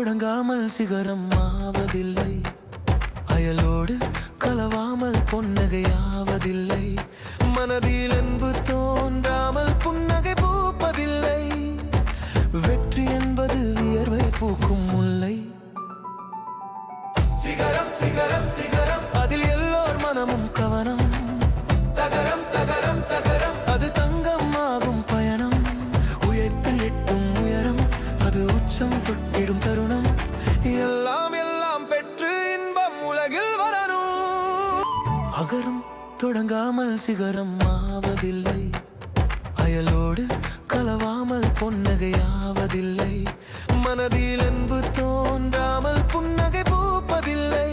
தொடங்காமல் சிகரம் ஆவதில்லை, அயலோடு கலவாமல் பொன்னகையாவதில்லை, மனதில் அன்பு தோன்றாமல் புன்னகை பூப்பதில்லை, வெற்றி என்பது வியர்வை பூக்கும் முல்லை. சிகரம் சிகரம் சிகரம் அதில் எல்லோர் மனமும் கவனம், தகரம் தகரம் தகரம் அது தங்கம் ஆகும் பயணம், உயர்ப்பில் எட்டும் உயரம் அது உச்சம் தொட்டிடும் தருணம், எல்லாம் எல்லாம் பெற்று இன்பம் உலகில் வரணும். அகரம் தொடங்காமல் சிகரம் ஆவதில்லை, அயலோடு கலவாமல் பொன்னகையாவதில்லை, மனதில் அன்பு தோன்றாமல் புன்னகை பூப்பதில்லை,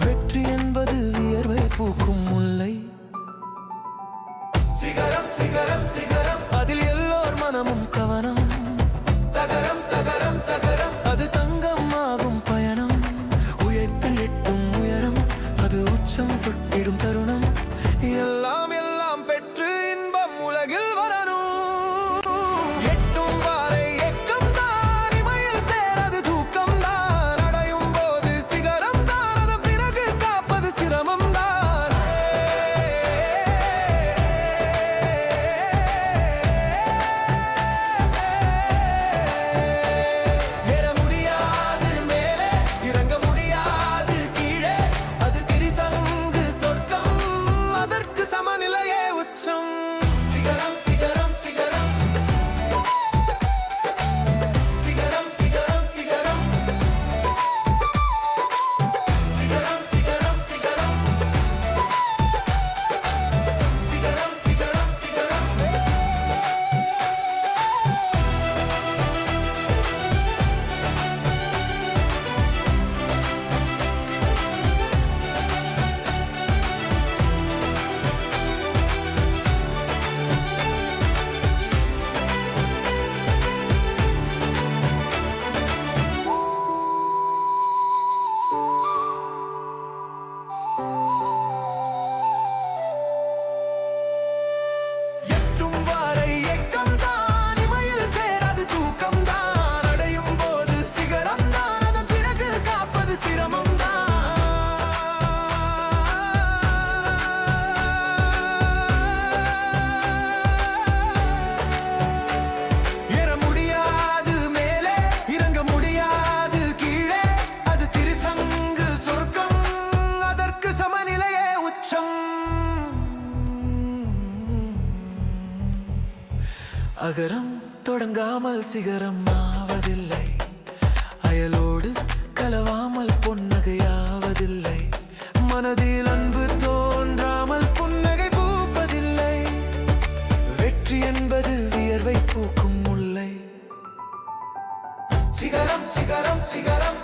வெற்றி என்பது வியர்வை பூக்கும் முல்லை. சிகரம் சிகரம் சிகரம் அதில் எல்லோர் மனமும் கவனம், தகரம் தகரம் தகரம் அது தங்கம் ஆகும் பயணம், உயர்ப்பில் எட்டும் உயரம் அது உச்சம் தொட்டிடும் தருணம், எல்லாம் எல்லாம் பெற்று இன்பம் உலகில் வரணும். எட்டும் வரை எக்கம் தான், இமையில் சேரது தூக்கம் தான், அடையும் போது சிகரம் தான், அதன் பிறகு காப்பது சிரமம் தான். ஏற முடியாது மேலே, இறங்க முடியாது கீழே, அது திரிசங்கு சொர்க்கம், அதற்கு சமநிலையே உச்சம். சிகரம் சிகரம் சிகரம் சிகரம் சிகரம் சிகரம் சிகரம் சிகரம் சிகரம் சிகரம் சிகரம் சிகரம். எட்டும் வரை எக்கம் தான், இமையில் சேராது தூக்கம் தான், அடையும் போது சிகரம் தான், அதன் பிறகு காப்பது சிரமம் தான். ஏற முடியாது மேலே, இறங்க முடியாது கீழே, அது திரிசங்கு சொர்க்கம், அதற்கு சமநிலையே உச்சம். அகரம் தொடங்காமல் சிகரம் ஆவதில்லை, அயலோடு கலவாமல் பொன்னகையாவதில்லை, மனதில் அன்பு தோன்றாமல் புன்னகை பூப்பதில்லை, வெற்றி என்பது வியர்வை பூக்கும் முல்லை. சிகரம் சிகரம் சிகரம்